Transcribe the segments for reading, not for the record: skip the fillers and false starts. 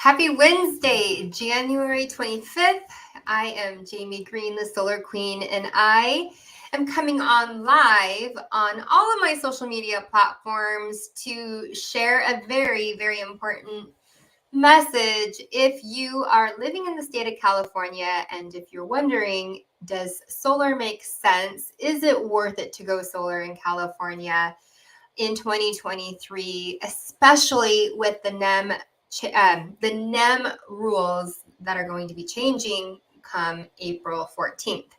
Happy Wednesday, January 25th. I am Jamie Green, the Solar Queen, and I am coming on live on all of my social media platforms to share a very, very important message. If you are living in the state of California and if you're wondering, does solar make sense? Is it worth it to go solar in California in 2023, especially with the NEM rules that are going to be changing come April 14th,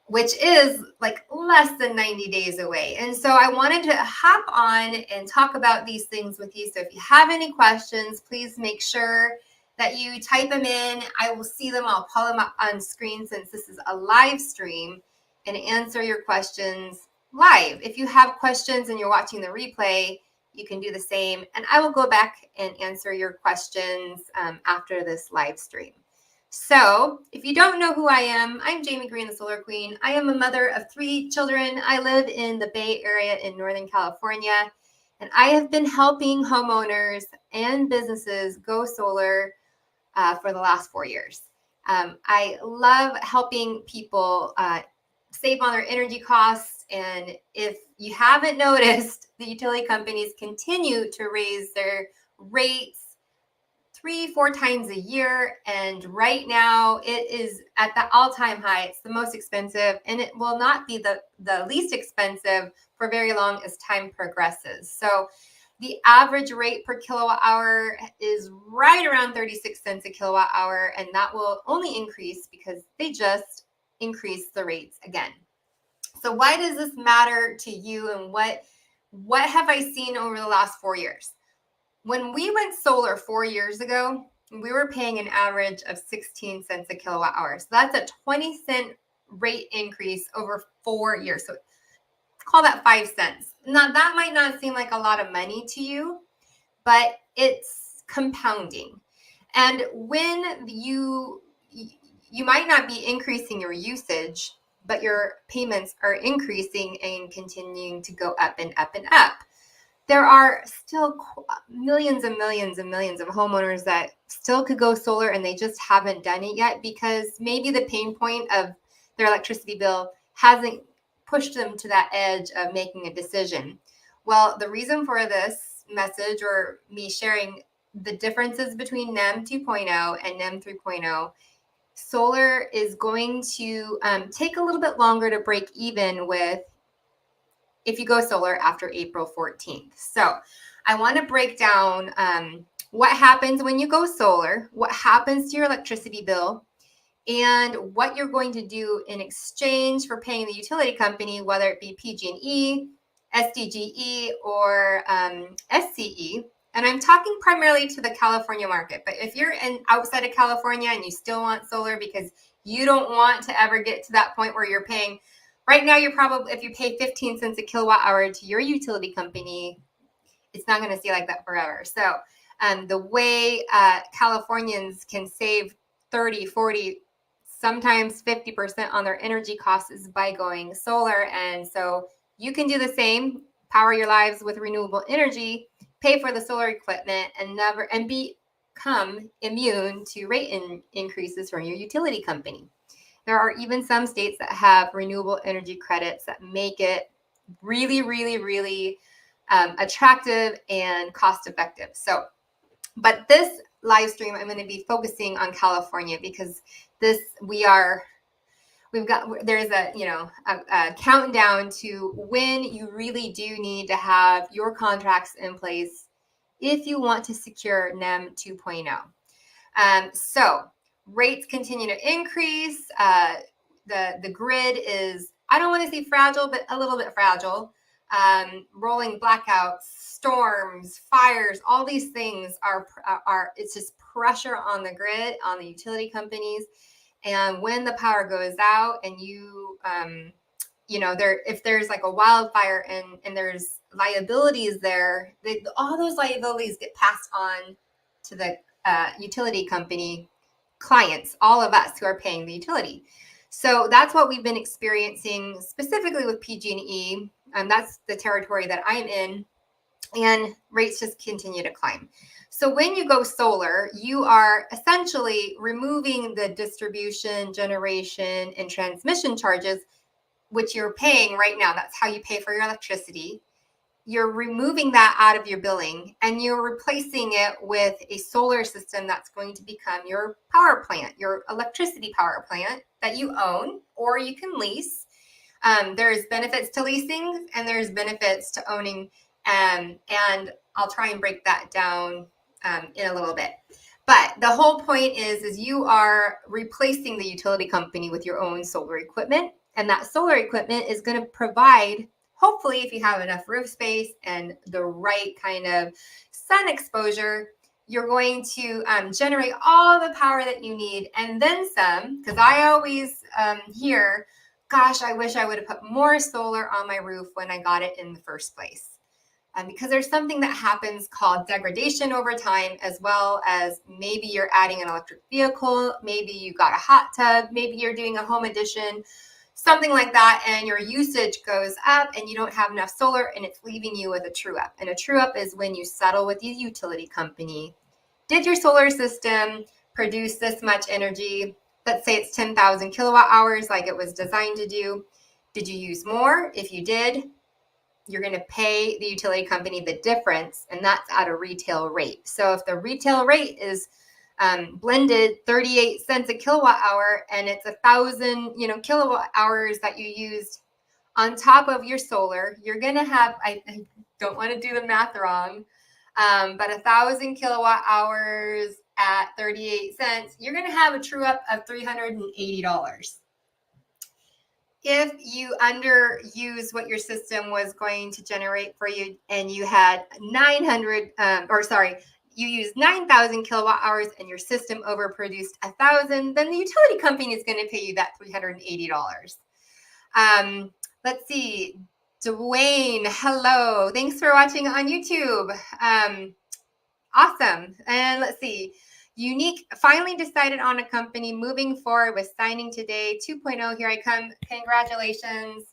which is like less than 90 days away. And so I wanted to hop on and talk about these things with you. So if you have any questions, please make sure that you type them in. I will see them. I'll pull them up on screen since this is a live stream and answer your questions live. If you have questions and you're watching the replay, you can do the same. And I will go back and answer your questions after this live stream. So if you don't know who I am, I'm Jamie Green, the Solar Queen. I am a mother of 3 children. I live in the Bay Area in Northern California, and I have been helping homeowners and businesses go solar for the last 4 years. I love helping people save on their energy costs. And if you haven't noticed, the utility companies continue to raise their rates 3-4 times a year. And right now it is at the all-time high. It's the most expensive, and it will not be the least expensive for very long as time progresses. So the average rate per kilowatt hour is right around 36 cents a kilowatt hour, and that will only increase because they just increased the rates again. So why does this matter to you, and what have I seen over the last 4 years? When we went solar 4 years ago, we were paying an average of 16 cents a kilowatt hour. So that's a 20-cent rate increase over 4 years. So call that 5 cents. Now, that might not seem like a lot of money to you, but it's compounding. And when you might not be increasing your usage, but your payments are increasing and continuing to go up and up and up. There are still millions and millions and millions of homeowners that still could go solar, and they just haven't done it yet because maybe the pain point of their electricity bill hasn't pushed them to that edge of making a decision. Well, the reason for this message, or me sharing the differences between NEM 2.0 and NEM 3.0, solar is going to take a little bit longer to break even with if you go solar after April 14th. So I want to break down what happens when you go solar, what happens to your electricity bill, and what you're going to do in exchange for paying the utility company, whether it be PG&E, SDGE, or SCE. And I'm talking primarily to the California market. But if you're outside of California and you still want solar because you don't want to ever get to that point where you're paying, right now, you're probably, if you pay 15 cents a kilowatt hour to your utility company, it's not going to stay like that forever. So the way Californians can save 30, 40, sometimes 50% on their energy costs is by going solar. And so you can do the same, power your lives with renewable energy, pay for the solar equipment, and become immune to rate increases from your utility company. There are even some states that have renewable energy credits that make it really, really, really attractive and cost effective. So, but this live stream, I'm going to be focusing on California because there's a countdown to when you really do need to have your contracts in place if you want to secure NEM 2.0. So rates continue to increase. The grid is, I don't want to say fragile, but a little bit fragile. Rolling blackouts, storms, fires, all these things are it's just pressure on the grid, on the utility companies. And when the power goes out and if there's like a wildfire and there's liabilities there, all those liabilities get passed on to the utility company clients, all of us who are paying the utility. So that's what we've been experiencing specifically with PG&E. That's the territory that I'm in. and rates just continue to climb. So when you go solar, you are essentially removing the distribution, generation, and transmission charges, which you're paying right now. That's how you pay for your electricity. You're removing that out of your billing, and you're replacing it with a solar system that's going to become your power plant, your electricity power plant that you own or you can lease. There's benefits to leasing and there's benefits to owning, and I'll try and break that down in a little bit. But the whole point is you are replacing the utility company with your own solar equipment, and that solar equipment is going to provide, hopefully, if you have enough roof space and the right kind of sun exposure, you're going to generate all the power that you need and then some, because I always hear, gosh, I wish I would have put more solar on my roof when I got it in the first place. Because there's something that happens called degradation over time, as well as maybe you're adding an electric vehicle, maybe you got a hot tub, maybe you're doing a home addition, something like that, and your usage goes up and you don't have enough solar and it's leaving you with a true up. And a true up is when you settle with the utility company. Did your solar system produce this much energy? Let's say it's 10,000 kilowatt hours like it was designed to do. Did you use more? If you did, you're going to pay the utility company the difference, and that's at a retail rate. So if the retail rate is blended 38 cents a kilowatt hour, and it's 1,000, kilowatt hours that you used on top of your solar, you're going to have, I don't want to do the math wrong, but 1,000 kilowatt hours at 38 cents, you're going to have a true up of $380. If you underuse what your system was going to generate for you and you had you used 9,000 kilowatt hours and your system overproduced 1,000, then the utility company is going to pay you that $380. Let's see. Dwayne, hello. Thanks for watching on YouTube. Awesome. And let's see. Unique finally decided on a company, moving forward with signing today. 2.0, here I come. Congratulations.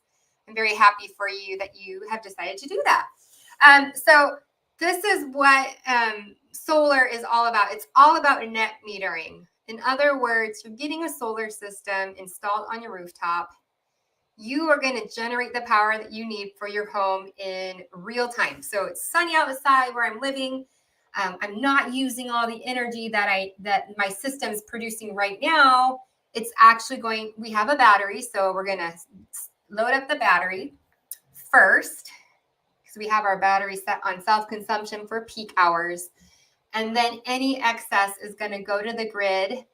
I'm very happy for you that you have decided to do that. So this is what solar is all about. It's all about net metering. In other words, you're getting a solar system installed on your rooftop. You are going to generate the power that you need for your home in real time. So it's sunny outside where I'm living. I'm not using all the energy that my system's producing right now. It's actually we have a battery, so we're going to load up the battery first, because we have our battery set on self-consumption for peak hours. And then any excess is going to go to the grid.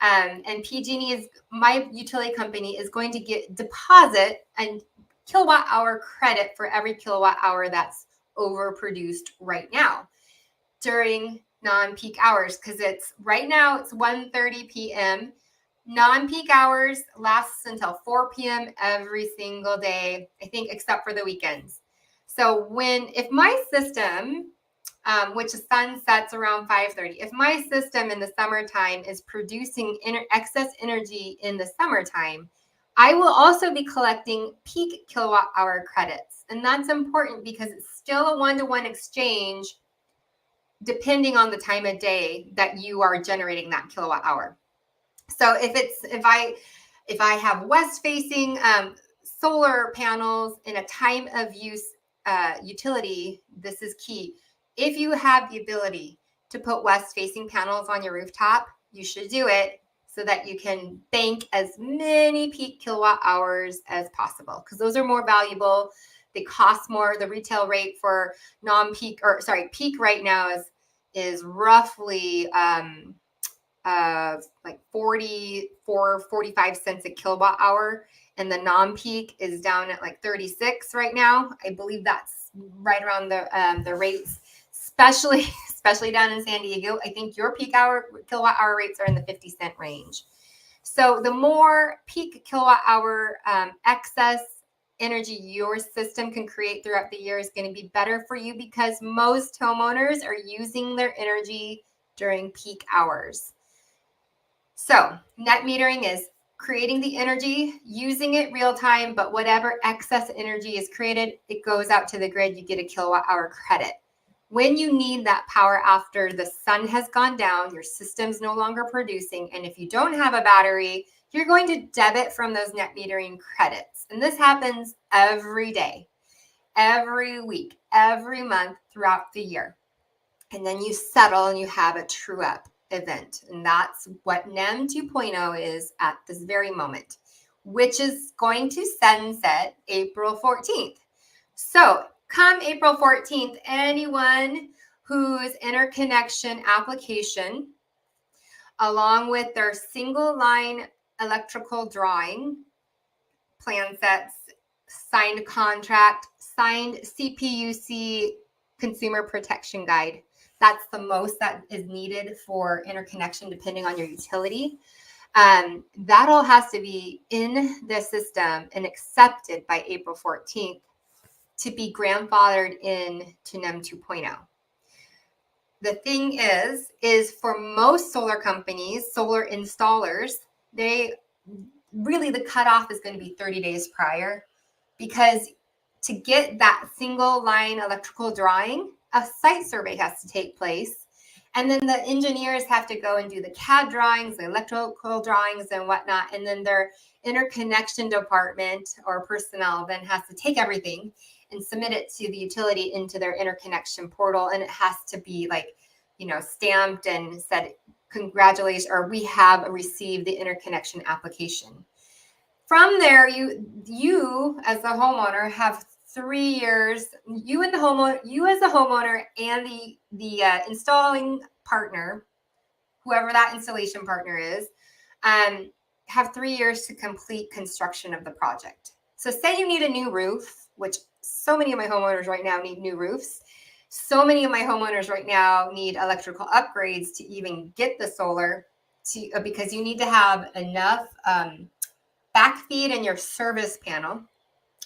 And PG&E my utility company, is going to deposit a kilowatt hour credit for every kilowatt hour that's overproduced right now during non-peak hours, because right now it's 1:30 p.m. Non-peak hours lasts until 4 p.m. every single day, I think, except for the weekends. So if my system, which the sun sets around 5:30, if my system in the summertime is producing excess energy in the summertime, I will also be collecting peak kilowatt hour credits. And that's important because it's still a one-to-one exchange depending on the time of day that you are generating that kilowatt hour. So if I have west facing solar panels in a time of use utility, this is key. If you have the ability to put west facing panels on your rooftop, you should do it so that you can bank as many peak kilowatt hours as possible, because those are more valuable. They cost more. The retail rate for peak right now is roughly like 45 cents a kilowatt hour, and the non-peak is down at like 36 right now. I believe that's right around the rates, especially down in San Diego. I think your peak kilowatt hour rates are in the 50-cent range. So the more peak kilowatt hour excess energy your system can create throughout the year is going to be better for you, because most homeowners are using their energy during peak hours. So net metering is creating the energy, using it real time, but whatever excess energy is created, it goes out to the grid. You get a kilowatt hour credit. When you need that power after the sun has gone down, your system's no longer producing, and if you don't have a battery, you're going to debit from those net metering credits. And this happens every day, every week, every month throughout the year. And then you settle and you have a true up event. And that's what NEM 2.0 is at this very moment, which is going to sunset April 14th. So come April 14th, anyone whose interconnection application, along with their single line electrical drawing, plan sets, signed contract, signed CPUC consumer protection guide. That's the most that is needed for interconnection, depending on your utility. That all has to be in the system and accepted by April 14th to be grandfathered in to NEM 2.0. The thing is for most solar companies, solar installers, they really, the cutoff is going to be 30 days prior, because to get that single line electrical drawing, a site survey has to take place. And then the engineers have to go and do the CAD drawings, the electrical drawings and whatnot. And then their interconnection department or personnel then has to take everything and submit it to the utility into their interconnection portal. And it has to be like, stamped and said, congratulations, or we have received the interconnection application. From there, you as the homeowner have 3 years. You as a homeowner and the installing partner, whoever that installation partner is, have 3 years to complete construction of the project. So say you need a new roof, which so many of my homeowners right now need new roofs. So many of my homeowners right now need electrical upgrades to even get the solar, because you need to have enough backfeed in your service panel,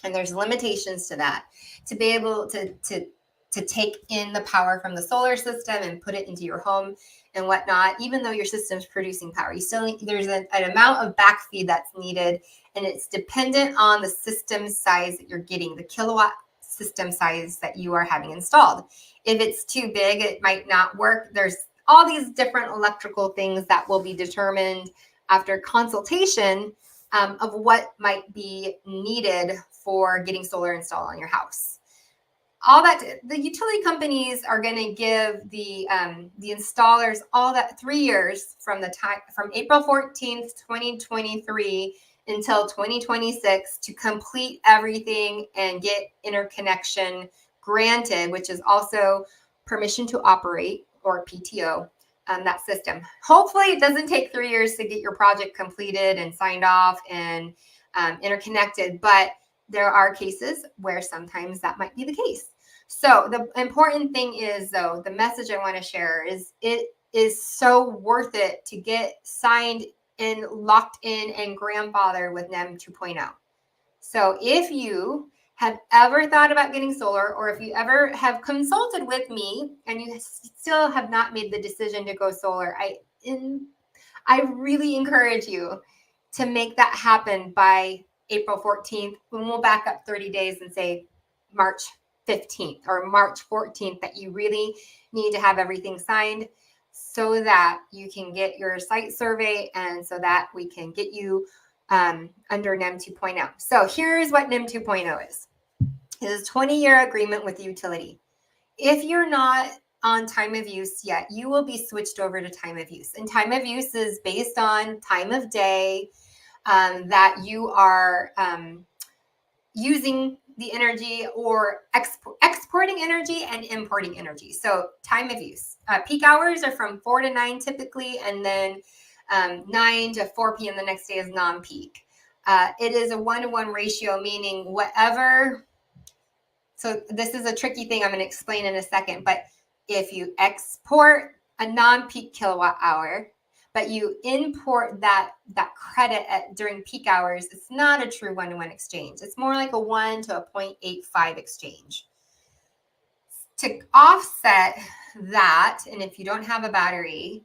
and there's limitations to that, to be able to take in the power from the solar system and put it into your home and whatnot. Even though your system's producing power, you still need, there's an amount of backfeed that's needed, and it's dependent on the system size that you're getting, the kilowatt system size that you are having installed. If it's too big, it might not work. There's all these different electrical things that will be determined after consultation of what might be needed for getting solar installed on your house. All that, the utility companies are going to give the installers all that 3 years from April 14th, 2023 until 2026 to complete everything and get interconnection granted, which is also permission to operate, or PTO, that system. Hopefully it doesn't take 3 years to get your project completed and signed off and interconnected, but there are cases where sometimes that might be the case. So the important thing is, though, the message I want to share is it is so worth it to get signed and locked in and grandfathered with NEM 2.0. So if you have ever thought about getting solar, or if you ever have consulted with me and you still have not made the decision to go solar, I really encourage you to make that happen by April 14th, when we'll back up 30 days and say March 15th or March 14th, that you really need to have everything signed so that you can get your site survey and so that we can get you under NEM 2.0. So here's what NEM 2.0 is. It is a 20-year agreement with the utility. If you're not on time of use yet, you will be switched over to time of use. And time of use is based on time of day that you are using the energy, or exporting energy and importing energy. So time of use. Peak hours are from 4 to 9 typically, and then 9 to 4 p.m. the next day is non-peak. It is a 1-to-1 ratio, meaning whatever. So this is a tricky thing I'm going to explain in a second, but if you export a non-peak kilowatt hour, but you import that credit during peak hours, it's not a true 1-to-1 exchange. It's more like a 1 to a 0.85 exchange. To offset that, and if you don't have a battery,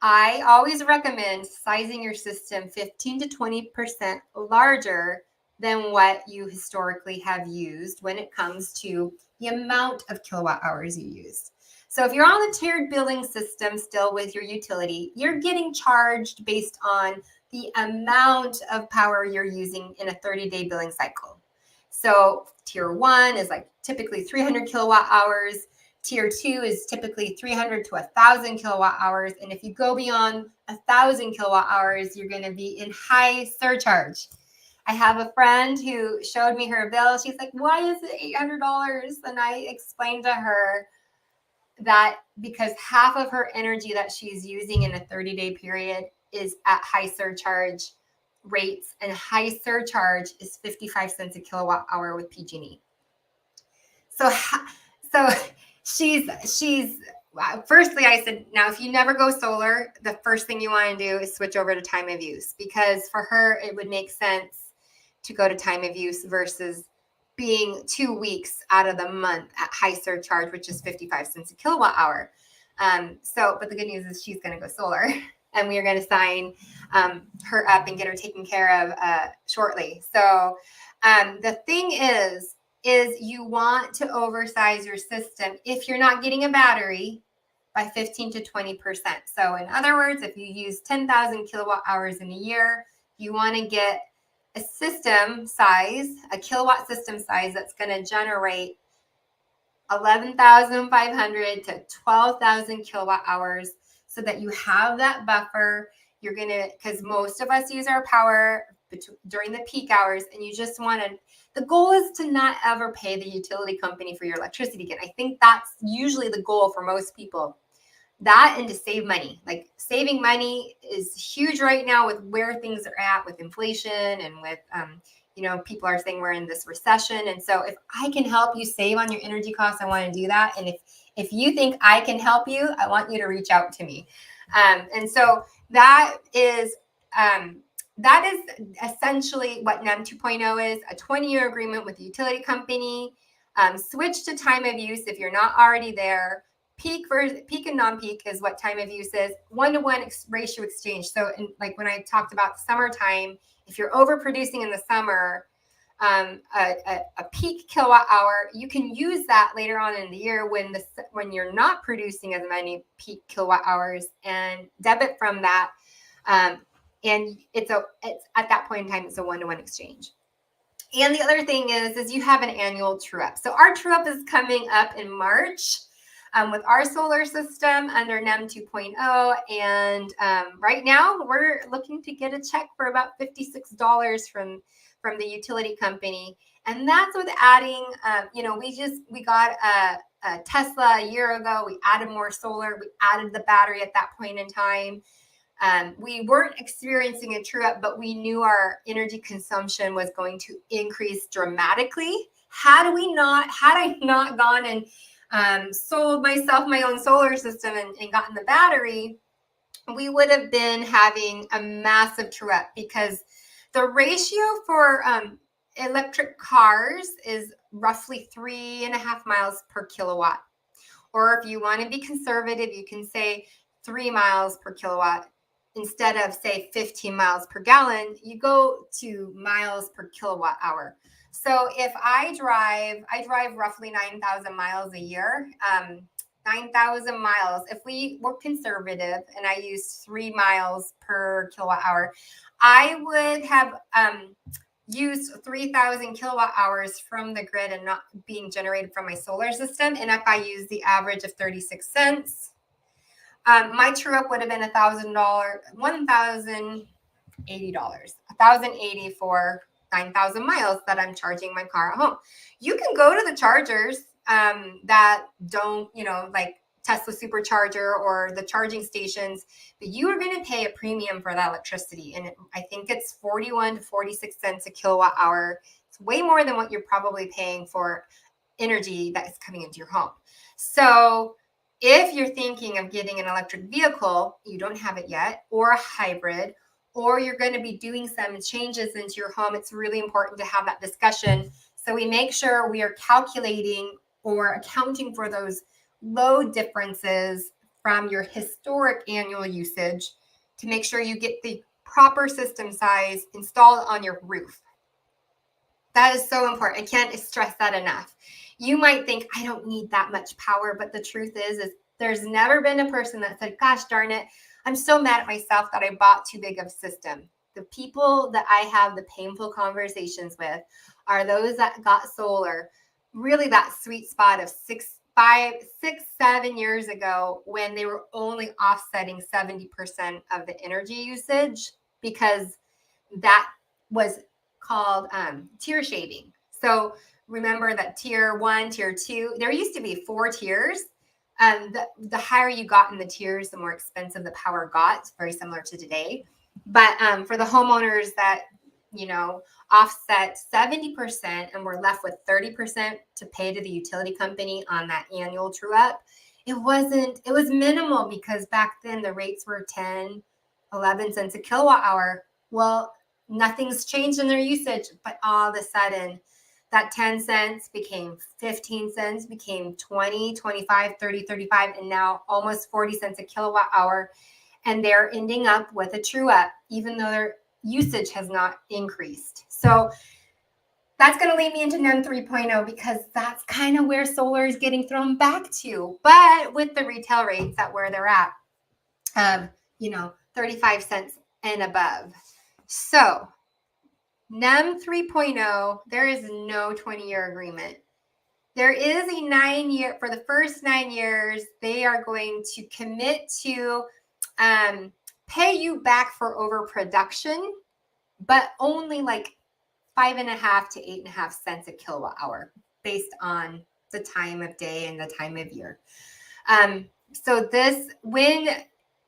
I always recommend sizing your system 15 to 20% larger than what you historically have used when it comes to the amount of kilowatt hours you used. So if you're on the tiered billing system still with your utility, you're getting charged based on the amount of power you're using in a 30-day billing cycle. So tier 1 is like typically 300 kilowatt hours. Tier 2 is typically 300 to 1,000 kilowatt hours. And if you go beyond 1,000 kilowatt hours, you're going to be in high surcharge. I have a friend who showed me her bill. She's like, why is it $800? And I explained to her that because half of her energy that she's using in a 30-day period is at high surcharge rates, and high surcharge is 55 cents a kilowatt hour with PG&E. So she's firstly, I said, now if you never go solar, the first thing you want to do is switch over to time of use, because for her it would make sense to go to time of use versus being 2 weeks out of the month at high surcharge, which is 55 cents a kilowatt hour. But the good news is she's going to go solar, and we are going to sign her up and get her taken care of shortly. So the thing is you want to oversize your system if you're not getting a battery by 15 to 20%. So in other words, if you use 10,000 kilowatt hours in a year, you want to get a system size, a kilowatt system size that's going to generate 11,500 to 12,000 kilowatt hours, so that you have that buffer. You're going to, because most of us use our power during the peak hours, and you just want to, the goal is to not ever pay the utility company for your electricity again. I think that's usually the goal for most people. That, and to save money. Like, saving money is huge right now with where things are at with inflation, and with, people are saying we're in this recession. And so if I can help you save on your energy costs, I want to do that. And if you think I can help you, I want you to reach out to me. And so that is essentially what NEM 2.0 is, a 20-year agreement with the utility company. Switch to time of use if you're not already there. Peak and non-peak is what time of use is. 1-to-1 ratio exchange. So like when I talked about the summertime, if you're overproducing in the summer, a peak kilowatt hour, you can use that later on in the year when you're not producing as many peak kilowatt hours, and debit from that. And it's at that point in time, it's a 1-to-1 exchange. And the other thing is you have an annual true-up. So our true-up is coming up in March with our solar system under NEM 2.0. And right now we're looking to get a check for about $56 from the utility company. And that's with adding, we got a Tesla a year ago. We added more solar. We added the battery at that point in time. We weren't experiencing a true up, but we knew our energy consumption was going to increase dramatically. Had I not gone and sold myself my own solar system and gotten the battery, we would have been having a massive true up, because the ratio for electric cars is roughly 3.5 miles per kilowatt. Or if you want to be conservative, you can say 3 miles per kilowatt. Instead of, say, 15 miles per gallon, you go to miles per kilowatt hour. So if I drive roughly 9,000 miles a year. 9,000 miles. If we were conservative and I used 3 miles per kilowatt hour, I would have used 3,000 kilowatt hours from the grid and not being generated from my solar system. And if I use the average of 36 cents, my true up would have been $1,080. $1,080 for 9,000 miles that I'm charging my car at home. You can go to the chargers that don't, like Tesla Supercharger or the charging stations, but you are going to pay a premium for that electricity. And I think it's 41 to 46 cents a kilowatt hour. It's way more than what you're probably paying for energy that is coming into your home. So if you're thinking of getting an electric vehicle, you don't have it yet, or a hybrid, or you're going to be doing some changes into your home, it's really important to have that discussion, so we make sure we are calculating or accounting for those load differences from your historic annual usage to make sure you get the proper system size installed on your roof. That is so important. I can't stress that enough. You might think, I don't need that much power, but the truth is there's never been a person that said, gosh darn it, I'm so mad at myself that I bought too big of a system. The people that I have the painful conversations with are those that got solar, really that sweet spot of 7 years ago when they were only offsetting 70% of the energy usage, because that was called tier shading. So remember that tier 1, tier 2, there used to be 4 tiers. The higher you got in the tiers, the more expensive the power got. It's very similar to today. But for the homeowners that, offset 70% and were left with 30% to pay to the utility company on that annual true up, it was minimal, because back then the rates were 10, 11 cents a kilowatt hour. Well, nothing's changed in their usage, but all of a sudden that 10 cents became 15 cents, became 20, 25, 30, 35, and now almost 40 cents a kilowatt hour. And they're ending up with a true up, even though their usage has not increased. So that's going to lead me into NEM 3.0, because that's kind of where solar is getting thrown back to, but with the retail rates at where they're at, 35 cents and above. So NEM 3.0, there is no 20-year agreement. There is a 9-year, for the first 9 years, they are going to commit to pay you back for overproduction, but only like 5.5 to 8.5 cents a kilowatt hour based on the time of day and the time of year. So this, when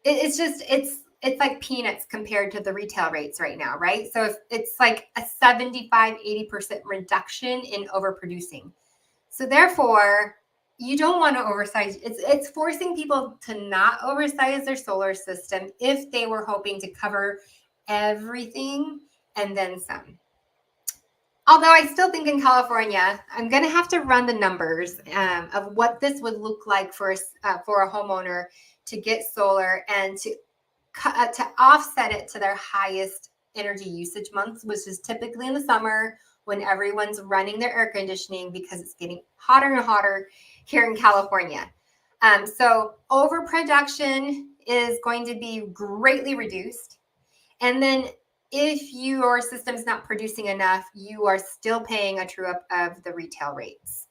it's like peanuts compared to the retail rates right now, right? So if it's like a 75-80% reduction in overproducing. So therefore, you don't want to oversize. It's forcing people to not oversize their solar system if they were hoping to cover everything and then some. Although I still think in California, I'm going to have to run the numbers of what this would look like for a homeowner to get solar and to offset it to their highest energy usage months, which is typically in the summer when everyone's running their air conditioning because it's getting hotter and hotter here in California. So overproduction is going to be greatly reduced. And then if your system's not producing enough, you are still paying a true up of the retail rates.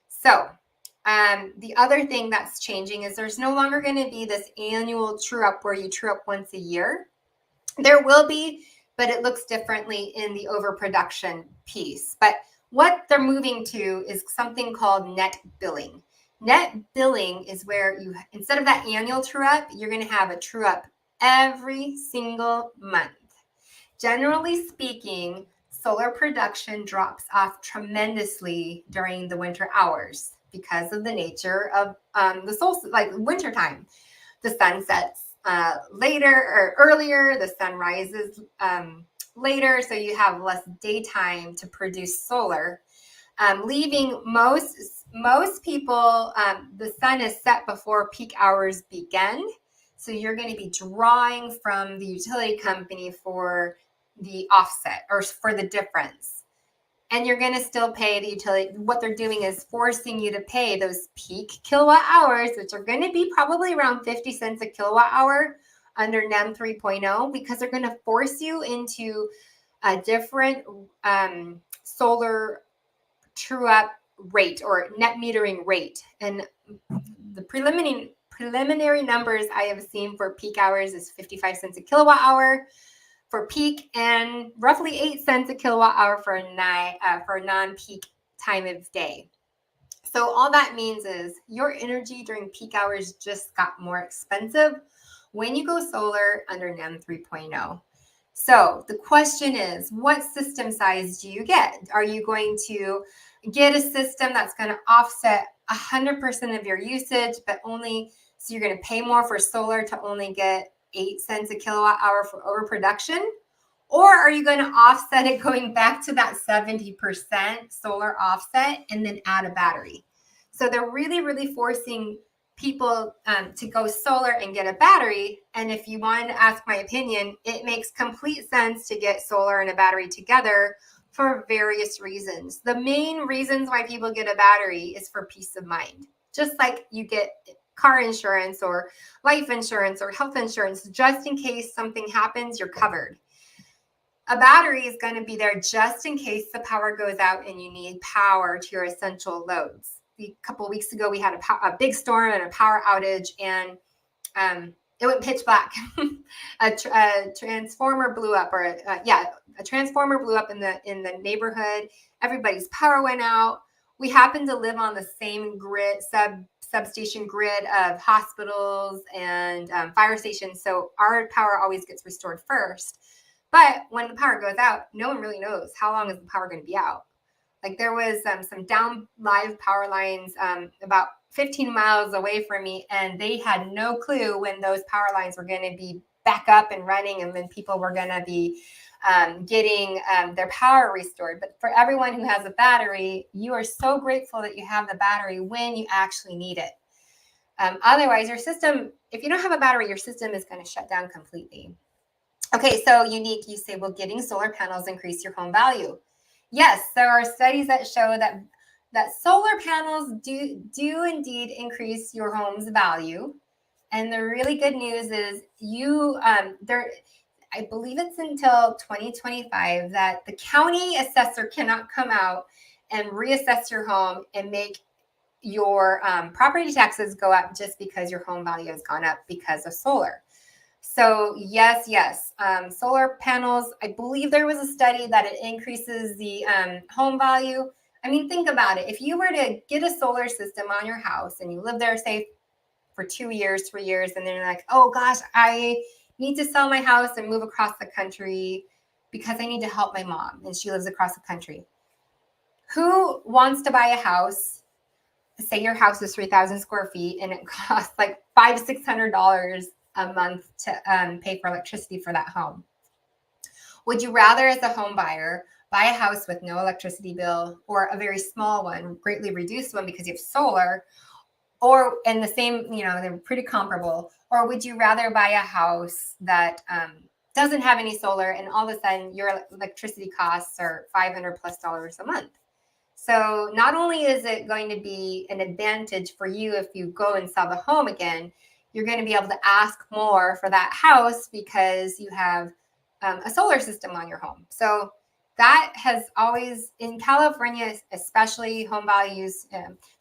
So the other thing that's changing is there's no longer going to be this annual true up where you true up once a year. There will be, but it looks differently in the overproduction piece. But what they're moving to is something called net billing. Net billing is where you, instead of that annual true up, you're going to have a true up every single month. Generally speaking, solar production drops off tremendously during the winter hours because of the nature of the solstice, like wintertime. The sun sets later or earlier, the sun rises later, so you have less daytime to produce solar, leaving most people, the sun is set before peak hours begin. So you're going to be drawing from the utility company for the offset or for the difference. And you're going to still pay the utility. What they're doing is forcing you to pay those peak kilowatt hours, which are going to be probably around 50 cents a kilowatt hour under NEM 3.0, because they're going to force you into a different solar true up rate or net metering rate. And the preliminary numbers I have seen for peak hours is 55 cents a kilowatt hour for peak and roughly 8 cents a kilowatt hour for a non-peak time of day. So all that means is your energy during peak hours just got more expensive when you go solar under NEM 3.0. So the question is, what system size do you get? Are you going to get a system that's going to offset 100% of your usage, but only, so you're going to pay more for solar to only get 8 cents a kilowatt hour for overproduction? Or are you going to offset it going back to that 70% solar offset and then add a battery? So they're really, really forcing people to go solar and get a battery. And if you want to ask my opinion, it makes complete sense to get solar and a battery together for various reasons. The main reasons why people get a battery is for peace of mind. Just like you get car insurance or life insurance or health insurance, just in case something happens, you're covered. A battery is going to be there just in case the power goes out and you need power to your essential loads. A couple of weeks ago, we had a big storm and a power outage, and it went pitch black. a transformer blew up, a transformer blew up in the neighborhood. Everybody's power went out. We happened to live on the same grid, substation grid of hospitals and fire stations, so our power always gets restored first. But when the power goes out, no one really knows how long is the power going to be out. Like there was some down live power lines about 15 miles away from me, and they had no clue when those power lines were going to be back up and running, and when people were going to be getting their power restored. But for everyone who has a battery, you are so grateful that you have the battery when you actually need it. Otherwise, your system, if you don't have a battery, your system is going to shut down completely. Okay, so you say, well, getting solar panels increase your home value. Yes, there are studies that show that solar panels do indeed increase your home's value. And the really good news is I believe it's until 2025 that the county assessor cannot come out and reassess your home and make your property taxes go up just because your home value has gone up because of solar. So yes, solar panels, I believe there was a study that it increases the home value. I mean, think about it. If you were to get a solar system on your house and you live there, say, for 2 years, 3 years, and then you're like, oh gosh, I need to sell my house and move across the country because I need to help my mom and she lives across the country. Who wants to buy a house? Say your house is 3,000 square feet and it costs like $500-$600 a month to pay for electricity for that home. Would you rather, as a home buyer, buy a house with no electricity bill, or a very small one, greatly reduced one because you have solar, or in the same, they're pretty comparable, or would you rather buy a house that doesn't have any solar and all of a sudden your electricity costs are $500+ a month? So not only is it going to be an advantage for you if you go and sell the home again, you're going to be able to ask more for that house because you have a solar system on your home. So that has always, in California, especially, home values,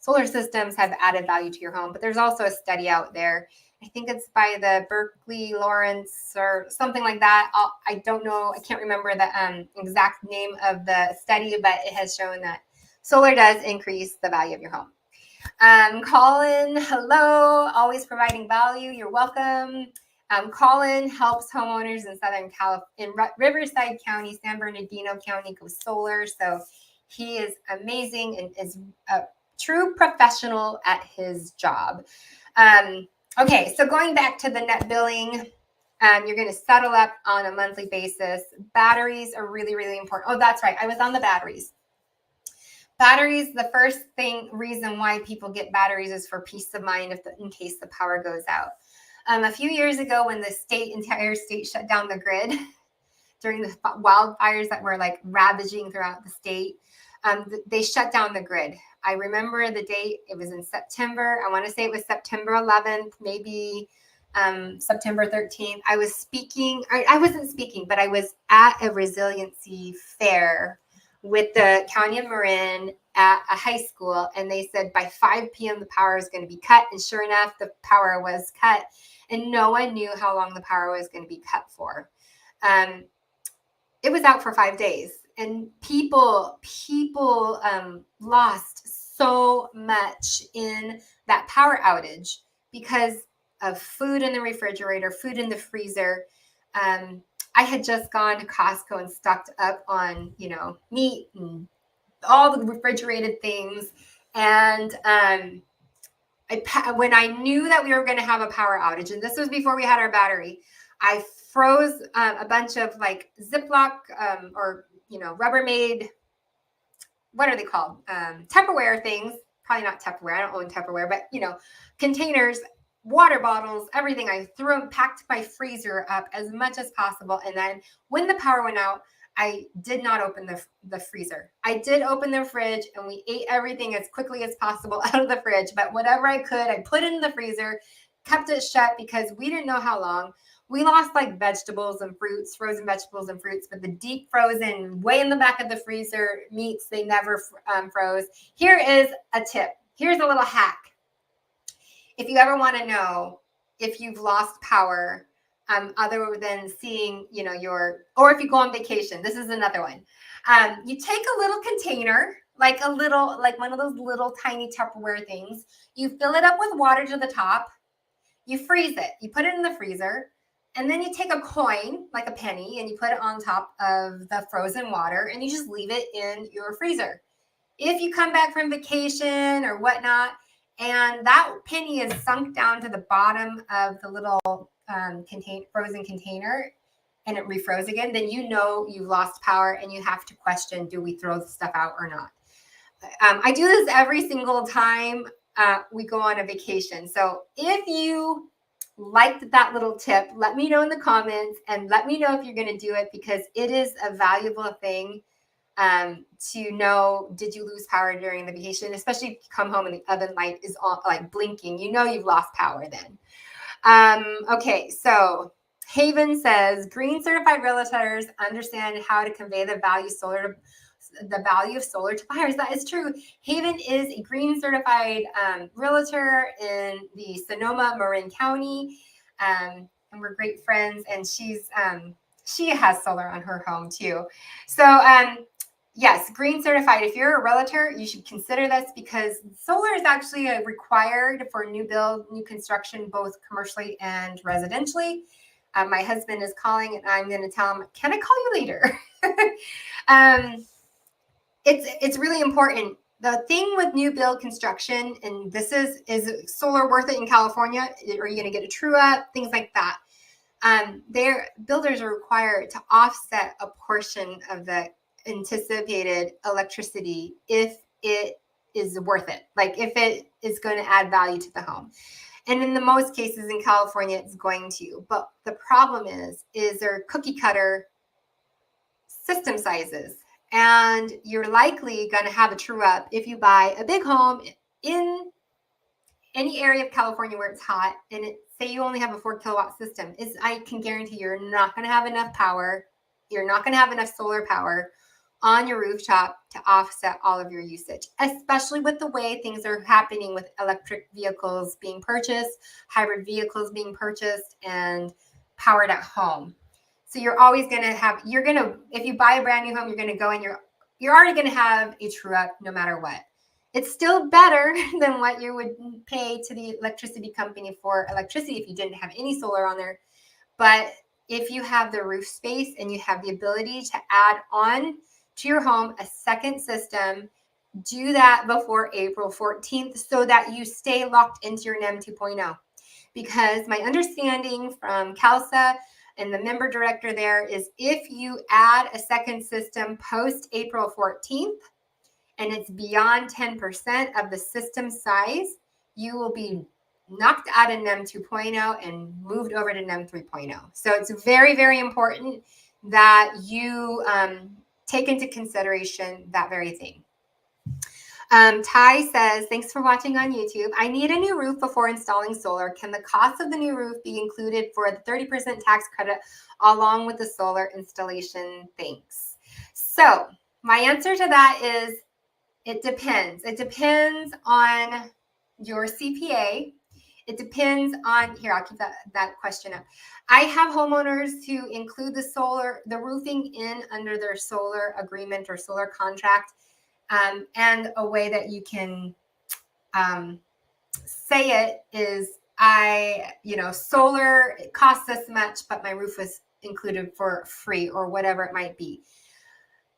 solar systems have added value to your home. But there's also a study out there. I think it's by the Berkeley Lawrence or something like that. I don't know. I can't remember the exact name of the study, but it has shown that solar does increase the value of your home. Colin, hello, always providing value. You're welcome. Colin helps homeowners in Southern California, in Riverside County, San Bernardino County, go solar. So he is amazing and is a true professional at his job. Okay, so going back to the net billing, you're going to settle up on a monthly basis. Batteries are really, really important. Oh, that's right. I was on the batteries. Batteries, the first reason why people get batteries is for peace of mind in case the power goes out. A few years ago, when the entire state shut down the grid during the wildfires that were like ravaging throughout the state, they shut down the grid. I remember the date. It was in September. I want to say it was September 11th, maybe September 13th. I was speaking. I wasn't speaking, but I was at a resiliency fair with the County of Marin at a high school, and they said by 5 p.m. the power is going to be cut, and sure enough, the power was cut, and no one knew how long the power was going to be cut for. It was out for 5 days, and people lost so much in that power outage because of food in the refrigerator, food in the freezer. I had just gone to Costco and stocked up on, meat and all the refrigerated things. And when I knew that we were going to have a power outage, and this was before we had our battery, I froze a bunch of like Ziploc or, Rubbermaid, what are they called? Tupperware things. probably not Tupperware. I don't own Tupperware, but containers, water bottles, everything. I packed my freezer up as much as possible. And then when the power went out, I did not open the freezer. I did open the fridge, and we ate everything as quickly as possible out of the fridge. But whatever I could, I put in the freezer, kept it shut because we didn't know how long. We lost like vegetables and fruits, frozen vegetables and fruits, but the deep frozen, way in the back of the freezer meats, they never froze. Here is a tip. Here's a little hack. If you ever want to know if you've lost power, other than seeing, or if you go on vacation, this is another one. You take a little container, like one of those little tiny Tupperware things. You fill it up with water to the top. You freeze it. You put it in the freezer. And then you take a coin, like a penny, and you put it on top of the frozen water, and you just leave it in your freezer. If you come back from vacation or whatnot, and that penny is sunk down to the bottom of the little frozen container, and it refroze again, then you've lost power, and you have to question, do we throw the stuff out or not? I do this every single time we go on a vacation. So if you liked that little tip, let me know in the comments, and let me know if you're going to do it, because it is a valuable thing to know, did you lose power during the vacation, especially if you come home and the oven light is on, like blinking, you've lost power then. Okay, so Haven says, green certified realtors understand how to convey the value of solar to buyers. That is true. Haven is a green certified realtor in the Sonoma, Marin County, and we're great friends. And she has solar on her home too. So yes, green certified. If you're a realtor, you should consider this, because solar is actually required for new build, new construction, both commercially and residentially. My husband is calling, and I'm going to tell him, can I call you later? It's really important. The thing with new build construction, and this is solar worth it in California? Are you going to get a true up? Things like that. Their builders are required to offset a portion of the anticipated electricity if it is worth it, like if it is going to add value to the home. And in the most cases in California, it's going to. But the problem is they're cookie cutter system sizes. And you're likely going to have a true up if you buy a big home in any area of California where it's hot, and say you only have a 4 kilowatt system. I can guarantee you're not going to have enough power. You're not going to have enough solar power on your rooftop to offset all of your usage, especially with the way things are happening with electric vehicles being purchased, hybrid vehicles being purchased, and powered at home. So you're always going to have, if you buy a brand new home, you're going to go and you're already going to have a true up no matter what. It's still better than what you would pay to the electricity company for electricity if you didn't have any solar on there. But if you have the roof space and you have the ability to add on to your home a second system, do that before April 14th so that you stay locked into your NEM 2.0. Because my understanding from CALSA and the member director there is, if you add a second system post April 14th and it's beyond 10% of the system size, you will be knocked out of NEM 2.0 and moved over to NEM 3.0. So it's very, very important that you take into consideration that very thing. Ty says, thanks for watching on YouTube. I need a new roof before installing solar. Can the cost of the new roof be included for the 30% tax credit along with the solar installation? Thanks. So my answer to that is, it depends. It depends on your CPA. It depends on, here, I'll keep that question up. I have homeowners who include the roofing in under their solar agreement or solar contract. And a way that you can say it is, solar, it costs this much, but my roof was included for free, or whatever it might be.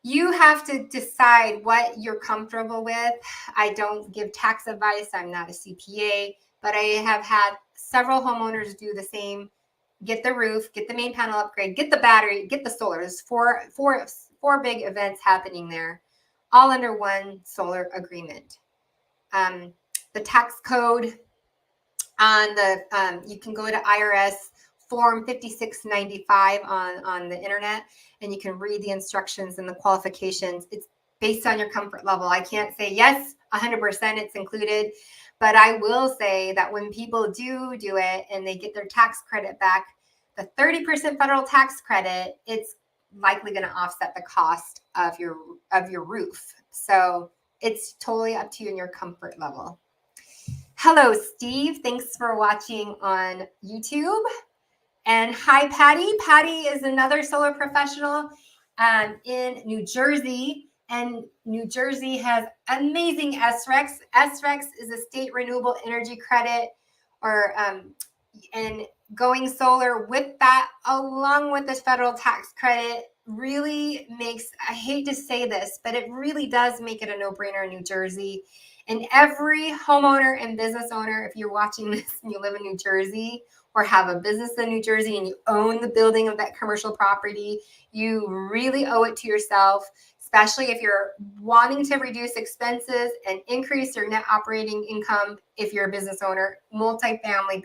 You have to decide what you're comfortable with. I don't give tax advice. I'm not a CPA, but I have had several homeowners do the same. Get the roof, get the main panel upgrade, get the battery, get the solar. There's four big events happening there, all under one solar agreement. the tax code on the, you can go to IRS Form 5695 on the internet, and you can read the instructions and the qualifications. It's based on your comfort level. I can't say yes, 100% it's included, but I will say that when people do it and they get their tax credit back, the 30% federal tax credit, it's likely going to offset the cost of your roof. So it's totally up to you and your comfort level. Hello, Steve. Thanks for watching on YouTube. And hi, Patty. Patty is another solar professional in New Jersey. And New Jersey has amazing SRECs. SRECs is a state renewable energy credit, or and going solar with that, along with the federal tax credit, really makes, I hate to say this, but it really does make it a no-brainer in New Jersey. And every homeowner and business owner, if you're watching this and you live in New Jersey or have a business in New Jersey and you own the building of that commercial property, you really owe it to yourself, especially if you're wanting to reduce expenses and increase your net operating income. If you're a business owner, multifamily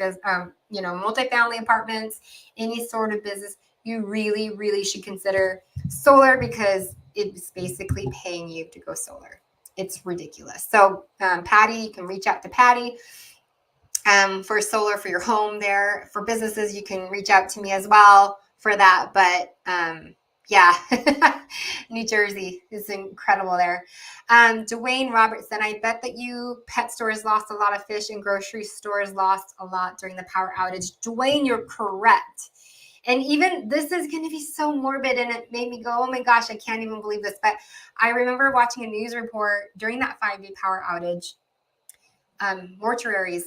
apartments, any sort of business, you really, really should consider solar, because it's basically paying you to go solar. It's ridiculous. So Patty, you can reach out to Patty for solar for your home there. For businesses, you can reach out to me as well for that. But yeah, New Jersey is incredible there. Dwayne Robertson, I bet that you pet stores lost a lot of fish and grocery stores lost a lot during the power outage. Dwayne, you're correct. And even this is going to be so morbid, and it made me go, oh my gosh, I can't even believe this. But I remember watching a news report during that 5-day power outage, mortuaries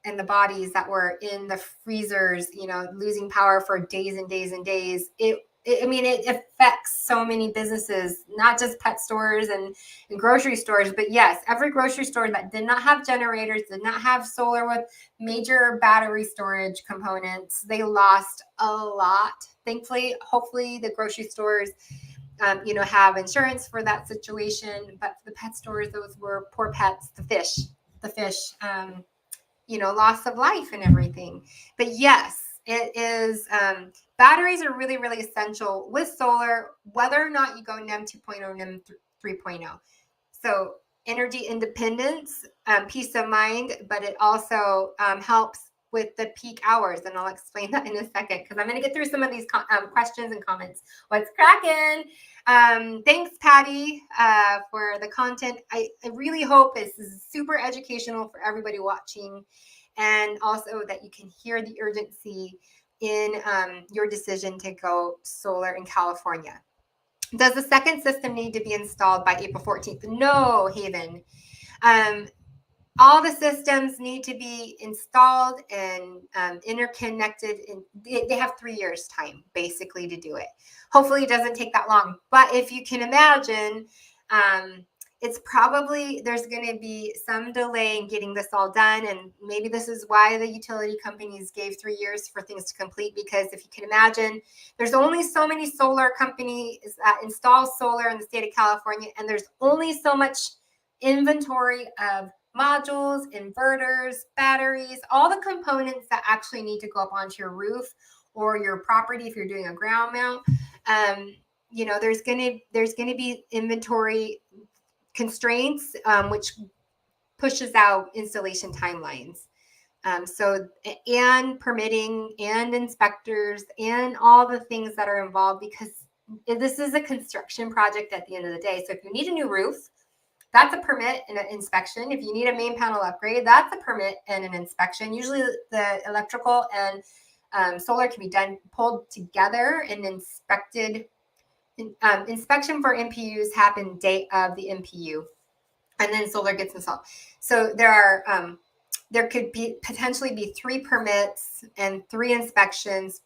and the bodies that were in the freezers, losing power for days and days and days. It affects so many businesses, not just pet stores and grocery stores, but yes, every grocery store that did not have generators, did not have solar with major battery storage components, they lost a lot. Thankfully, hopefully the grocery stores, have insurance for that situation. But for the pet stores, those were poor pets, the fish, loss of life and everything. But yes, it is, batteries are really, really essential with solar, whether or not you go NEM 2.0, NEM 3.0. So energy independence, peace of mind, but it also helps with the peak hours. And I'll explain that in a second, because I'm going to get through some of these questions and comments. What's cracking? Thanks, Patty, for the content. I really hope this is super educational for everybody watching, and also that you can hear the urgency in your decision to go solar in California. Does the second system need to be installed by April 14th? No, Haven. All the systems need to be installed and interconnected. And they have 3 years time, basically, to do it. Hopefully it doesn't take that long. But if you can imagine, it's probably, there's going to be some delay in getting this all done. And maybe this is why the utility companies gave 3 years for things to complete, because if you can imagine, there's only so many solar companies that install solar in the state of California, and there's only so much inventory of modules, inverters, batteries, all the components that actually need to go up onto your roof or your property if you're doing a ground mount. There's going to be inventory constraints, which pushes out installation timelines. And permitting and inspectors and all the things that are involved, because this is a construction project at the end of the day. So if you need a new roof, that's a permit and an inspection. If you need a main panel upgrade, that's a permit and an inspection. Usually the electrical and solar can be pulled together and inspected. Inspection for MPUs happen day of the MPU, and then solar gets installed. So there could potentially be 3 permits and 3 inspections,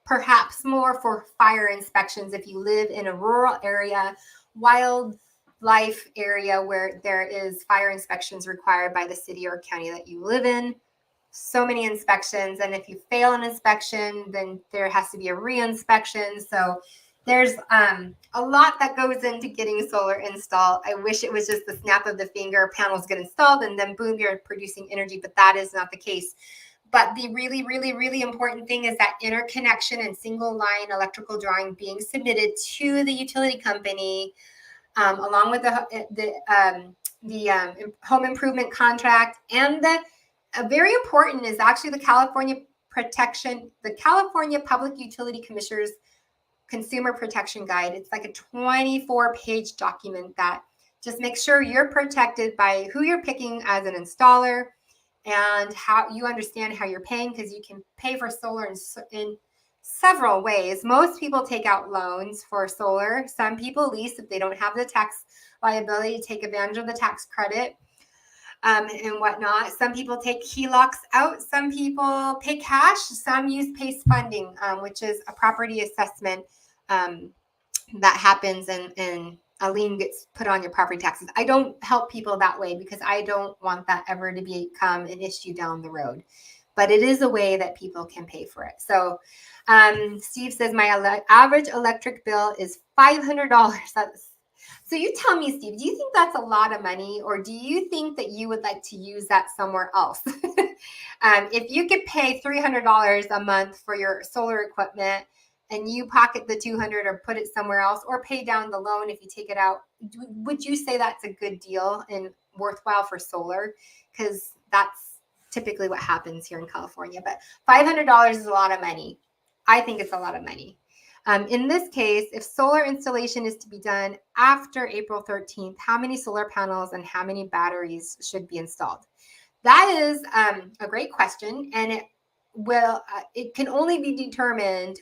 perhaps more for fire inspections if you live in a rural area, wildlife area where there is fire inspections required by the city or county that you live in. So many inspections, and if you fail an inspection, then there has to be a re-inspection. So There's a lot that goes into getting solar installed. I wish it was just the snap of the finger, panels get installed, and then boom, you're producing energy, but that is not the case. But the really, really, really important thing is that interconnection and single line electrical drawing being submitted to the utility company, along with the home improvement contract. And very important is actually the California Public Utility Commissioners Consumer Protection Guide. It's like a 24-page document that just makes sure you're protected by who you're picking as an installer, and how you understand how you're paying, because you can pay for solar in several ways. Most people take out loans for solar. Some people lease if they don't have the tax liability, take advantage of the tax credit, and whatnot. Some people take HELOCs out. Some people pay cash. Some use PACE funding, which is a property assessment that happens, and a lien gets put on your property taxes. I don't help people that way because I don't want that ever to become an issue down the road. But it is a way that people can pay for it. So Steve says my average electric bill is $500. So you tell me, Steve, do you think that's a lot of money, or do you think that you would like to use that somewhere else? If you could pay $300 a month for your solar equipment, and you pocket the $200 or put it somewhere else, or pay down the loan if you take it out, would you say that's a good deal and worthwhile for solar? Because that's typically what happens here in California. But $500 is a lot of money. I think it's a lot of money. In this case, if solar installation is to be done after April 13th, how many solar panels and how many batteries should be installed? That is a great question, and it can only be determined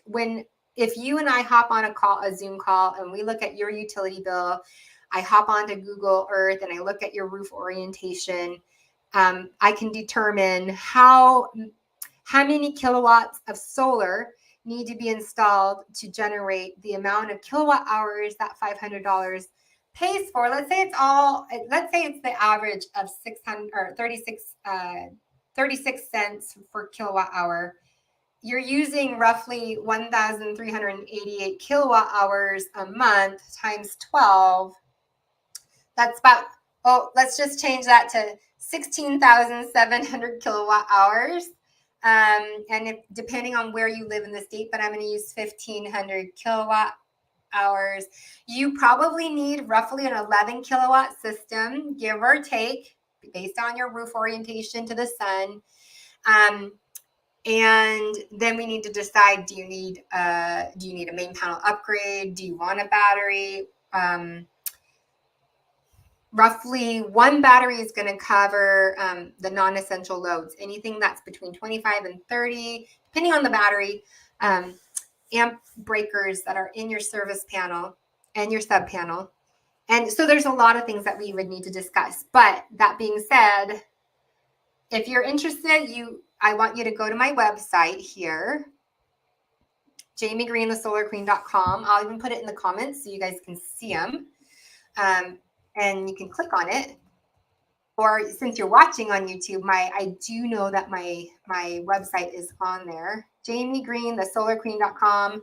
if you and I hop on a Zoom call, and we look at your utility bill. I hop onto Google Earth and I look at your roof orientation. I can determine how many kilowatts of solar need to be installed to generate the amount of kilowatt hours that $500 pays for. Let's say it's the average of 36 cents per kilowatt hour. You're using roughly 1,388 kilowatt hours a month times 12. That's about, let's just change that to 16,700 kilowatt hours. And depending on where you live in the state, but I'm going to use 1,500 kilowatt hours. You probably need roughly an 11 kilowatt system, give or take, based on your roof orientation to the sun. And then we need to decide, do you need a main panel upgrade? Do you want a battery? Roughly one battery is going to cover the non-essential loads, anything that's between 25 and 30, depending on the battery, amp breakers that are in your service panel and your sub panel. And so there's a lot of things that we would need to discuss. But that being said, if you're interested, I want you to go to my website here, jamiegreenthesolarqueen.com. I'll even put it in the comments so you guys can see them. And you can click on it. Or since you're watching on YouTube, I do know that my website is on there, jamiegreenthesolarqueen.com.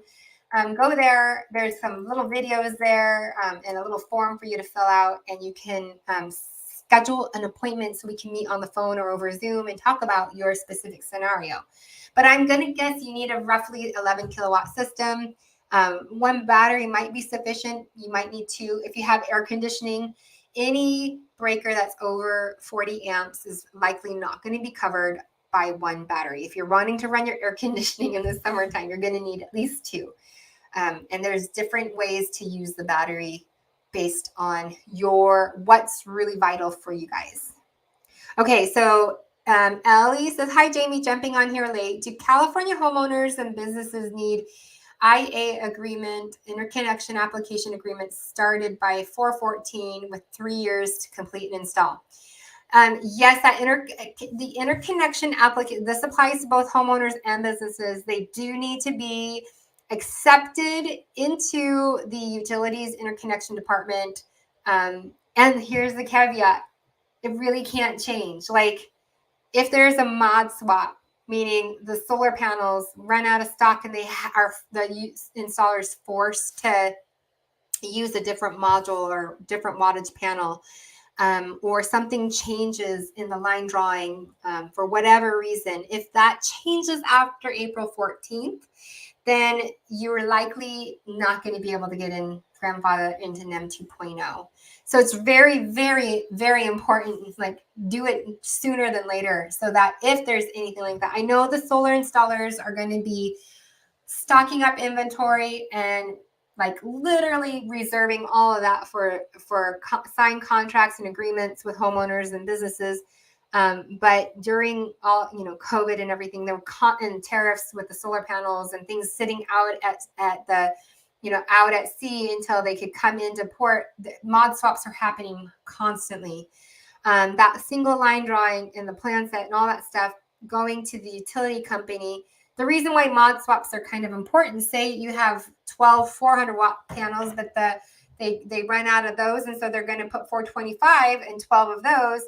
Go there. There's some little videos there, and a little form for you to fill out, and you can schedule an appointment so we can meet on the phone or over Zoom and talk about your specific scenario. But I'm going to guess you need a roughly 11 kilowatt system. One battery might be sufficient. You might need two. If you have air conditioning, any breaker that's over 40 amps is likely not going to be covered by one battery. If you're wanting to run your air conditioning in the summertime, you're going to need at least two. And there's different ways to use the battery based on what's really vital for you guys. Okay, so Ellie says, hi, Jamie, jumping on here late. Do California homeowners and businesses need IA agreement, interconnection application agreement started by 4/14 with 3 years to complete and install? Yes, the interconnection application, this applies to both homeowners and businesses. They do need to be accepted into the utilities interconnection department. And here's the caveat. It really can't change. Like if there's a mod swap meaning the solar panels run out of stock and the installers forced to use a different module or different wattage panel, or something changes in the line drawing for whatever reason, if that changes after April 14th, then you're likely not going to be able to get in grandfather into NEM 2.0. So it's very, very, very important, like do it sooner than later so that if there's anything like that, I know the solar installers are going to be stocking up inventory and like literally reserving all of that for signed contracts and agreements with homeowners and businesses. But during all, COVID and everything, there were and tariffs with the solar panels and things sitting out at the, out at sea until they could come into port. The mod swaps are happening constantly. That single line drawing and the plan set and all that stuff going to the utility company. The reason why mod swaps are kind of important, say you have 12 400-watt panels, but they run out of those, and so they're going to put 425 and 12 of those.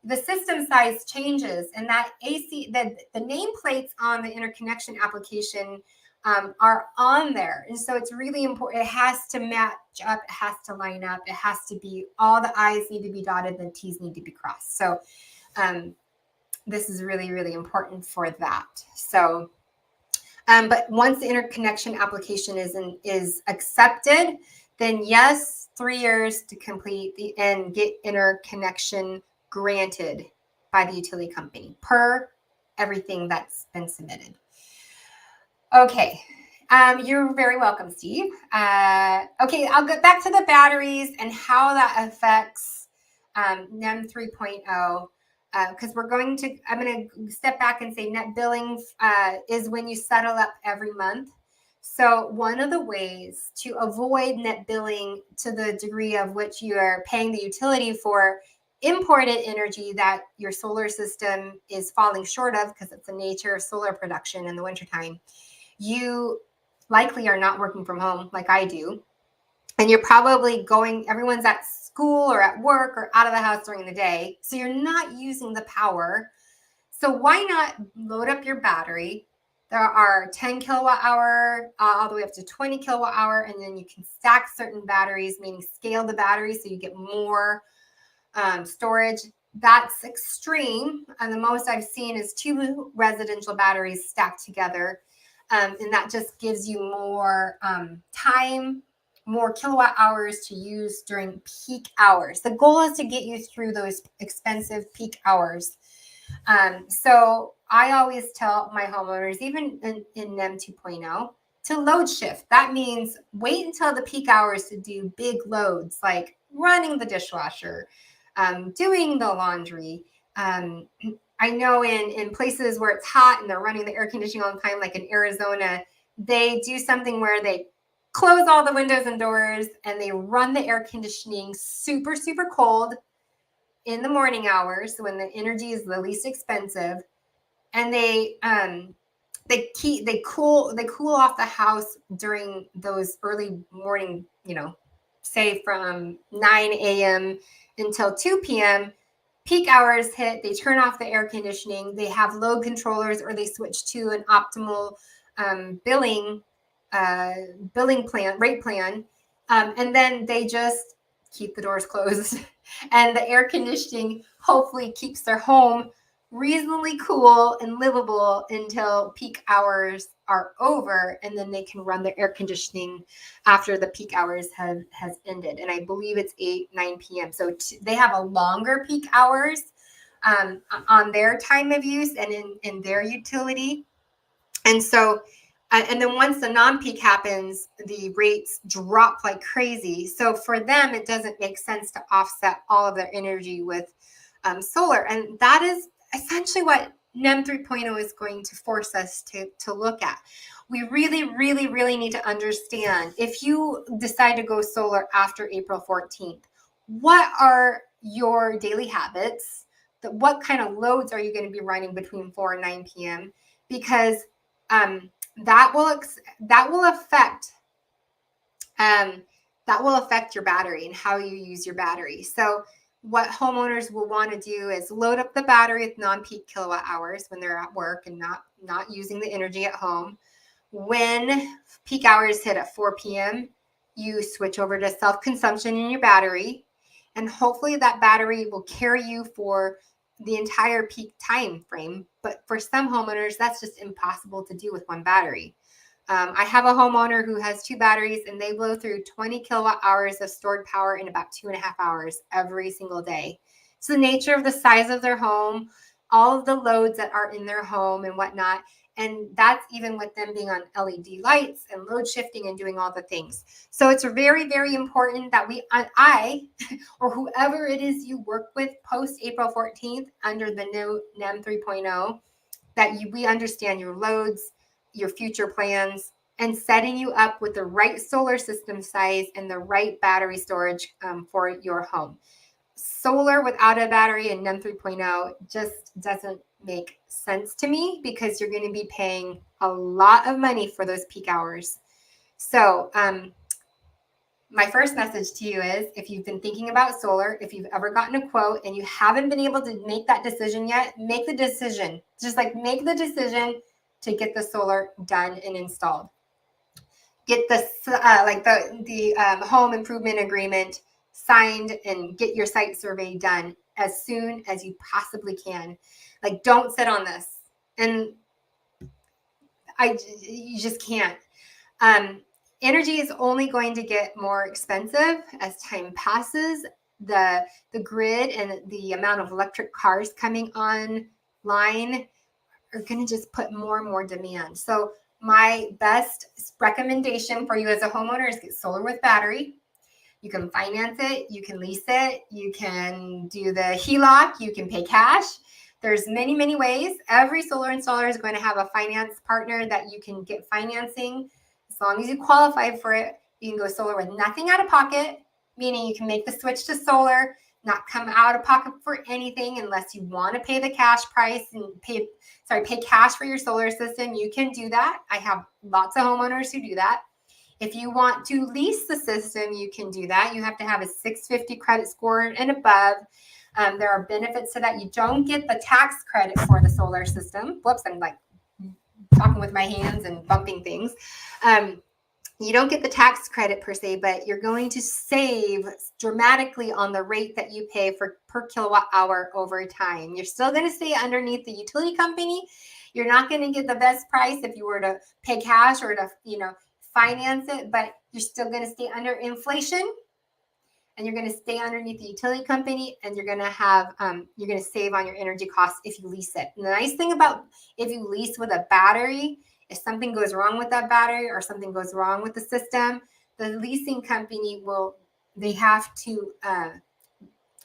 The system size changes, and that AC, the nameplates on the interconnection application are on there. And so it's really important. It has to match up. It has to line up. It has to be, all the I's need to be dotted, the T's need to be crossed. So this is really, really important for that. So, but once the interconnection application is accepted, then yes, 3 years to complete and get interconnection granted by the utility company per everything that's been submitted. Okay, you're very welcome, Steve. Okay, I'll get back to the batteries and how that affects NEM 3.0. Because I'm going to step back and say net billing is when you settle up every month. So one of the ways to avoid net billing to the degree of which you are paying the utility for imported energy that your solar system is falling short of, because it's the nature of solar production in the wintertime, you likely are not working from home like I do. And you're probably everyone's at school or at work or out of the house during the day. So you're not using the power. So why not load up your battery? There are 10 kilowatt hour, all the way up to 20 kilowatt hour. And then you can stack certain batteries, meaning scale the battery so you get more storage. That's extreme. And the most I've seen is 2 residential batteries stacked together. And that just gives you more time, more kilowatt hours to use during peak hours. The goal is to get you through those expensive peak hours. So I always tell my homeowners, even in NEM 2.0, to load shift. That means wait until the peak hours to do big loads like running the dishwasher, doing the laundry. I know in places where it's hot and they're running the air conditioning all the time, like in Arizona, they do something where they close all the windows and doors and they run the air conditioning super, super cold in the morning hours when the energy is the least expensive. And they cool off the house during those early morning, say from 9 a.m. until 2 p.m. Peak hours hit, they turn off the air conditioning, they have load controllers, or they switch to an optimal billing plan, rate plan, and then they just keep the doors closed. And the air conditioning hopefully keeps their home reasonably cool and livable until peak hours are over, and then they can run their air conditioning after the peak hours has ended. And I believe it's 9 p.m. So they have a longer peak hours on their time of use and in their utility. And so, and then once the non-peak happens, the rates drop like crazy. So for them, it doesn't make sense to offset all of their energy with solar. And that is essentially what NEM 3.0 is going to force us to look at. We really, really, really need to understand, if you decide to go solar after April 14th, what are your daily habits? What kind of loads are you going to be running between 4 and 9 p.m.? Because that will affect your battery and how you use your battery. So what homeowners will want to do is load up the battery with non-peak kilowatt hours when they're at work and not using the energy at home. When peak hours hit at 4 p.m., you switch over to self-consumption in your battery, and hopefully that battery will carry you for the entire peak time frame. But for some homeowners, that's just impossible to do with one battery. I have a homeowner who has 2 batteries, and they blow through 20 kilowatt hours of stored power in about 2.5 hours every single day. It's the nature of the size of their home, all of the loads that are in their home and whatnot. And that's even with them being on LED lights and load shifting and doing all the things. So it's very, very important that I, or whoever it is you work with post April 14th under the new NEM 3.0, that we understand your loads, your future plans, and setting you up with the right solar system size and the right battery storage for your home. Solar without a battery in NEM 3.0 just doesn't make sense to me, because you're going to be paying a lot of money for those peak hours. So my first message to you is, if you've been thinking about solar, if you've ever gotten a quote and you haven't been able to make that decision yet, make the decision. Just like make the decision to get the solar done and installed. Get the home improvement agreement signed and get your site survey done as soon as you possibly can. Like, don't sit on this. And you just can't. Energy is only going to get more expensive as time passes. The grid and the amount of electric cars coming online are going to just put more and more demand. So my best recommendation for you as a homeowner is get solar with battery. You can finance it, you can lease it, you can do the HELOC, you can pay cash. There's many, many ways. Every solar installer is going to have a finance partner that you can get financing. As long as you qualify for it, you can go solar with nothing out of pocket, meaning you can make the switch to solar, not come out of pocket for anything unless you want to pay the cash price and pay cash for your solar system. You can do that. I have lots of homeowners who do that. If you want to lease the system, you can do that. You have to have a 650 credit score and above. There are benefits to that. You don't get the tax credit for the solar system. Whoops, I'm like talking with my hands and bumping things. You don't get the tax credit per se, but you're going to save dramatically on the rate that you pay for per kilowatt hour over time. You're still going to stay underneath the utility company. You're not going to get the best price if you were to pay cash or to, finance it, but you're still going to stay under inflation, and you're going to stay underneath the utility company, and you're going to have you're going to save on your energy costs if you lease it. And the nice thing about if you lease with a battery, if something goes wrong with that battery or something goes wrong with the system, the leasing company they have to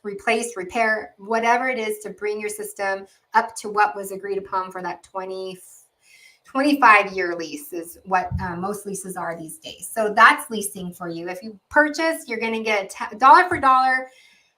replace, repair, whatever it is to bring your system up to what was agreed upon for that 25-year lease is what most leases are these days. So that's leasing for you. If you purchase, you're going to get dollar for dollar,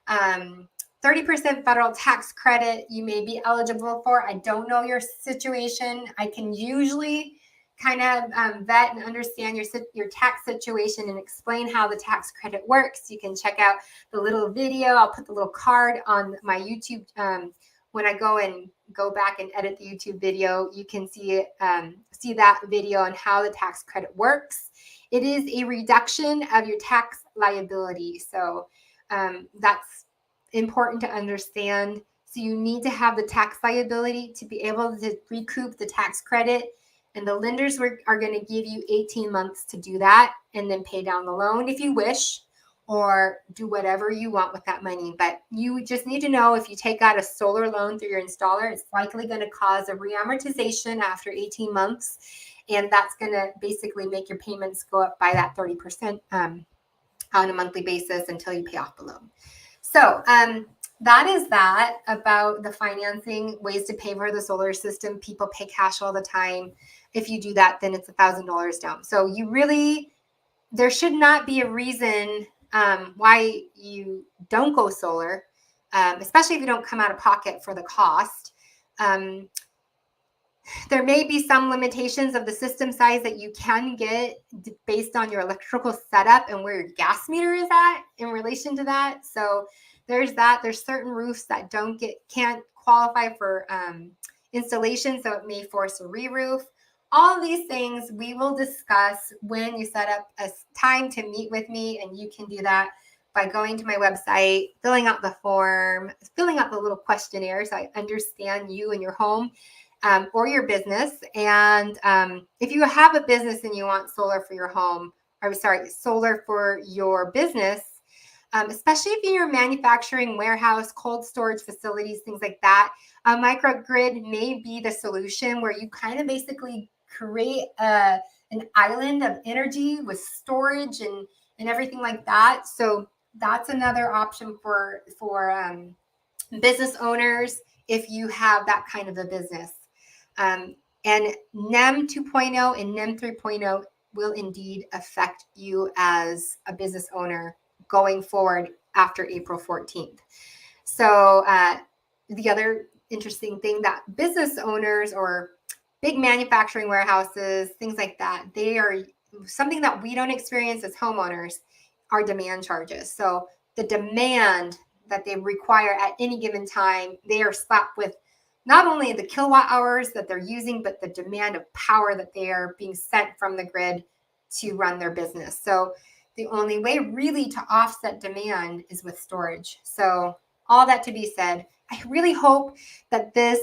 30% federal tax credit you may be eligible for. I don't know your situation. I can usually kind of vet and understand your tax situation and explain how the tax credit works. You can check out the little video. I'll put the little card on my YouTube. When I go back and edit the YouTube video, you can see that video on how the tax credit works. It is a reduction of your tax liability. So that's important to understand. So you need to have the tax liability to be able to recoup the tax credit. And the lenders are going to give you 18 months to do that and then pay down the loan if you wish, or do whatever you want with that money. But you just need to know, if you take out a solar loan through your installer, it's likely going to cause a reamortization after 18 months. And that's going to basically make your payments go up by that 30% on a monthly basis until you pay off the loan. So that is that about the financing, ways to pay for the solar system. People pay cash all the time. If you do that, then it's $1,000 down. So there should not be a reason why you don't go solar, especially if you don't come out of pocket for the cost. There may be some limitations of the system size that you can get based on your electrical setup and where your gas meter is at in relation to that. So there's that. There's certain roofs that can't qualify for installation, so it may force a re-roof. All of these things we will discuss when you set up a time to meet with me, and you can do that by going to my website, filling out the form, filling out the little questionnaire so I understand you and your home. Or your business. And if you have a business and you want solar for your home, solar for your business, especially if you're manufacturing, warehouse, cold storage facilities, things like that, a microgrid may be the solution where you kind of basically create an island of energy with storage and everything like that. So that's another option for business owners if you have that kind of a business. And NEM 2.0 and NEM 3.0 will indeed affect you as a business owner going forward after April 14th. So the other interesting thing that business owners or big manufacturing warehouses, things like that, they are something that we don't experience as homeowners are demand charges. So the demand that they require at any given time, they are slapped with not only the kilowatt hours that they're using, but the demand of power that they are being sent from the grid to run their business. So the only way really to offset demand is with storage. So all that to be said, I really hope that this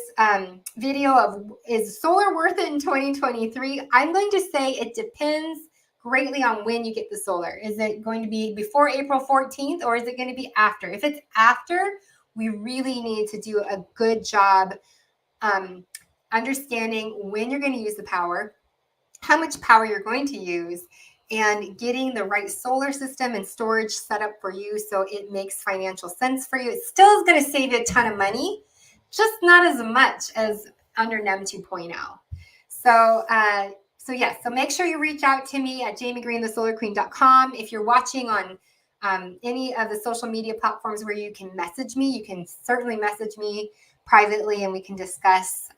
video of is solar worth it in 2023? I'm going to say it depends greatly on when you get the solar. Is it going to be before April 14th or is it going to be after? If it's after, we really need to do a good job understanding when you're going to use the power, how much power you're going to use, and getting the right solar system and storage set up for you so it makes financial sense for you. It still is going to save you a ton of money, just not as much as under NEM 2.0. So make sure you reach out to me at jamiegreenthesolarqueen.com. If you're watching on any of the social media platforms where you can message me, you can certainly message me privately and we can discuss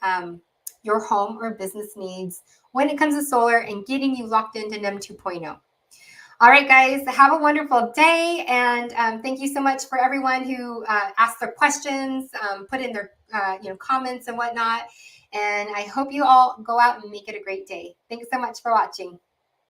your home or business needs when it comes to solar and getting you locked into NEM 2.0. All right, guys, have a wonderful day. And thank you so much for everyone who asked their questions, put in their comments and whatnot. And I hope you all go out and make it a great day. Thanks so much for watching.